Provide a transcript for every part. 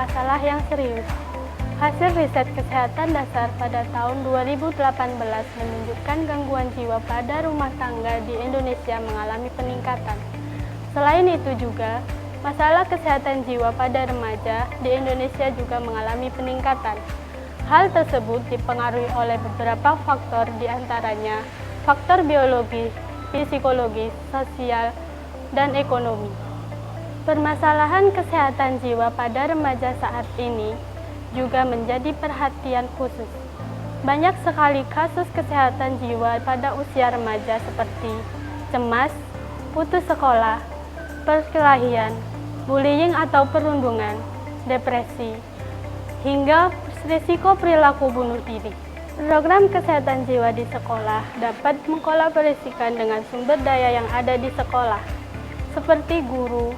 masalah yang serius. Hasil riset kesehatan dasar pada tahun 2018 menunjukkan gangguan jiwa pada rumah tangga di Indonesia mengalami peningkatan. Selain itu juga, masalah kesehatan jiwa pada remaja di Indonesia juga mengalami peningkatan. Hal tersebut dipengaruhi oleh beberapa faktor, diantaranya faktor biologi, psikologi, sosial, dan ekonomi. Permasalahan kesehatan jiwa pada remaja saat ini juga menjadi perhatian khusus. Banyak sekali kasus kesehatan jiwa pada usia remaja seperti cemas, putus sekolah, perkelahian, bullying atau perundungan, depresi, hingga risiko perilaku bunuh diri. Program kesehatan jiwa di sekolah dapat mengkolaborasikan dengan sumber daya yang ada di sekolah, seperti guru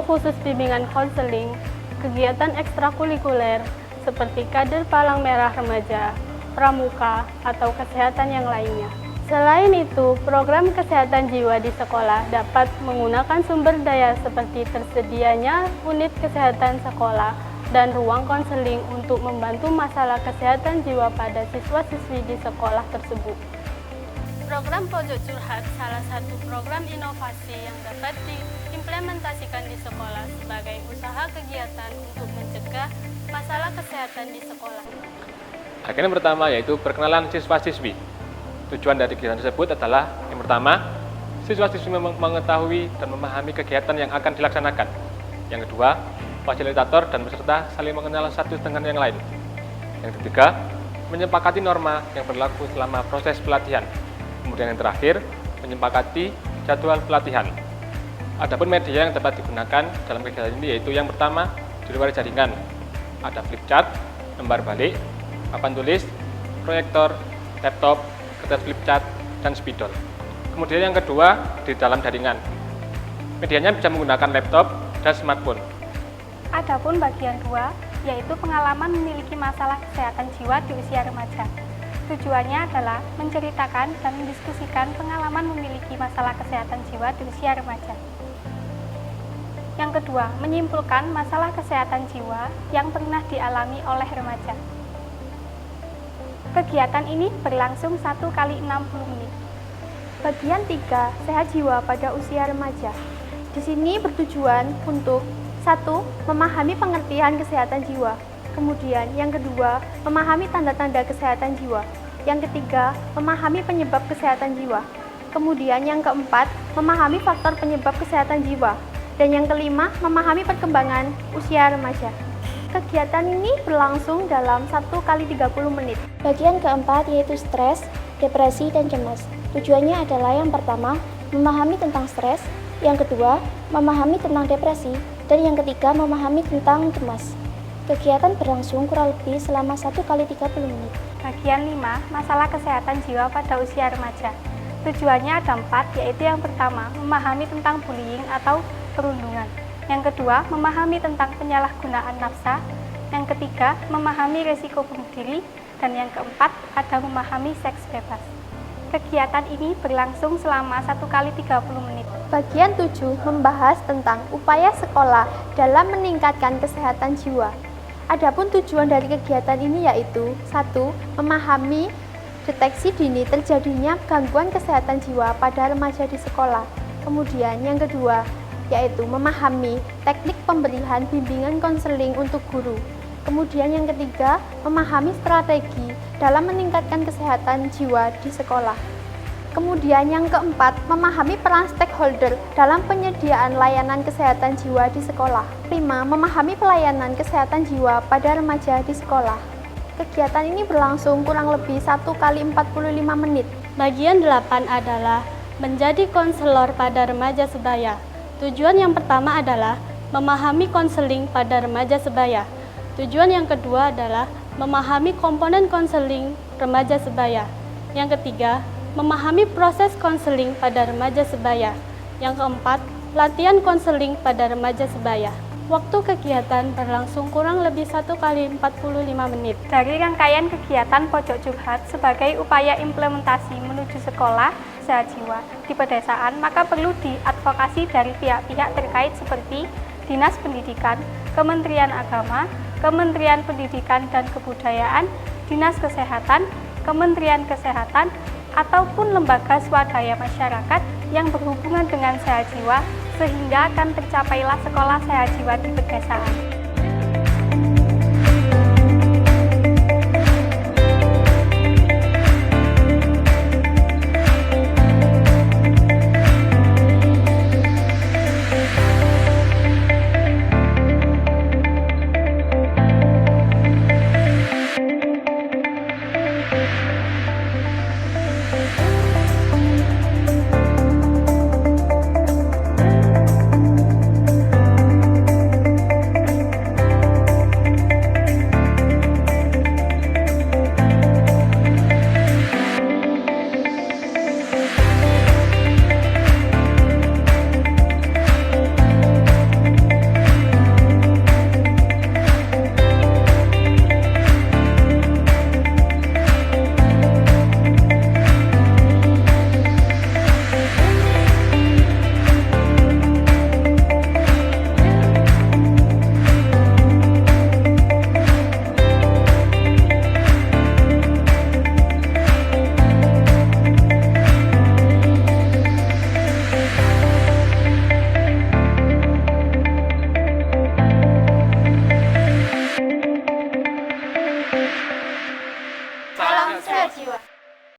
khusus bimbingan konseling, kegiatan ekstrakurikuler seperti kader palang merah remaja, pramuka, atau kesehatan yang lainnya. Selain itu, program kesehatan jiwa di sekolah dapat menggunakan sumber daya seperti tersedianya unit kesehatan sekolah dan ruang konseling untuk membantu masalah kesehatan jiwa pada siswa-siswi di sekolah tersebut. Program Pojok Curhat salah satu program inovasi yang dapat diimplementasikan di sekolah sebagai usaha kegiatan untuk mencegah masalah kesehatan di sekolah. Agenda pertama yaitu perkenalan siswa-siswi. Tujuan dari kegiatan tersebut adalah yang pertama, siswa-siswi mengetahui dan memahami kegiatan yang akan dilaksanakan. Yang kedua, fasilitator dan peserta saling mengenal satu dengan yang lain. Yang ketiga, menyepakati norma yang berlaku selama proses pelatihan. Kemudian yang terakhir, menyepakati jadwal pelatihan. Adapun media yang dapat digunakan dalam kegiatan ini yaitu yang pertama, di luar jaringan. Ada flip chart, lembar balik, papan tulis, proyektor, laptop, kertas flip chart, dan spidol. Kemudian yang kedua, di dalam jaringan. Medianya bisa menggunakan laptop dan smartphone. Adapun bagian 2, yaitu pengalaman memiliki masalah kesehatan jiwa di usia remaja. Tujuannya adalah menceritakan dan mendiskusikan pengalaman memiliki masalah kesehatan jiwa di usia remaja. Yang kedua, menyimpulkan masalah kesehatan jiwa yang pernah dialami oleh remaja. Kegiatan ini berlangsung 1 kali 60 menit. Bagian 3, sehat jiwa pada usia remaja. Di sini bertujuan untuk 1. Memahami pengertian kesehatan jiwa. Kemudian yang kedua, memahami tanda-tanda kesehatan jiwa. Yang ketiga, memahami penyebab kesehatan jiwa. Kemudian yang keempat, memahami faktor penyebab kesehatan jiwa. Dan yang kelima, memahami perkembangan usia remaja. Kegiatan ini berlangsung dalam 1 kali 30 menit. Bagian keempat yaitu stres, depresi, dan cemas. Tujuannya adalah yang pertama, memahami tentang stres. Yang kedua, memahami tentang depresi. Dan yang ketiga, memahami tentang cemas. Kegiatan berlangsung kurang lebih selama 1 kali 30 menit. Bagian 5, masalah kesehatan jiwa pada usia remaja. Tujuannya ada 4, yaitu yang pertama, memahami tentang bullying atau perundungan. Yang kedua, memahami tentang penyalahgunaan nafsa. Yang ketiga, memahami risiko bunuh diri. Dan yang keempat, ada memahami seks bebas. Kegiatan ini berlangsung selama 1 kali 30 menit. Bagian 7 membahas tentang upaya sekolah dalam meningkatkan kesehatan jiwa. Adapun tujuan dari kegiatan ini yaitu 1. Memahami deteksi dini terjadinya gangguan kesehatan jiwa pada remaja di sekolah. Kemudian yang kedua yaitu memahami teknik pemberian bimbingan konseling untuk guru. Kemudian yang ketiga, memahami strategi dalam meningkatkan kesehatan jiwa di sekolah. Kemudian yang keempat, memahami peran stakeholder dalam penyediaan layanan kesehatan jiwa di sekolah. 5. Memahami pelayanan kesehatan jiwa pada remaja di sekolah. Kegiatan ini berlangsung kurang lebih 1 kali 45 menit. Bagian 8 adalah menjadi konselor pada remaja sebaya. Tujuan yang pertama adalah memahami konseling pada remaja sebaya. Tujuan yang kedua adalah memahami komponen konseling remaja sebaya. Yang ketiga, memahami proses konseling pada remaja sebaya. Yang keempat, latihan konseling pada remaja sebaya. Waktu kegiatan berlangsung kurang lebih 1 kali 45 menit. Dari rangkaian kegiatan Pojok Curhat sebagai upaya implementasi menuju sekolah sehat jiwa di pedesaan, maka perlu diadvokasi dari pihak-pihak terkait seperti Dinas Pendidikan, Kementerian Agama, Kementerian Pendidikan dan Kebudayaan, Dinas Kesehatan, Kementerian Kesehatan, ataupun lembaga swadaya masyarakat yang berhubungan dengan sehat jiwa, sehingga akan tercapailah sekolah sehat jiwa di pedesaan. Salam sehat jiwa.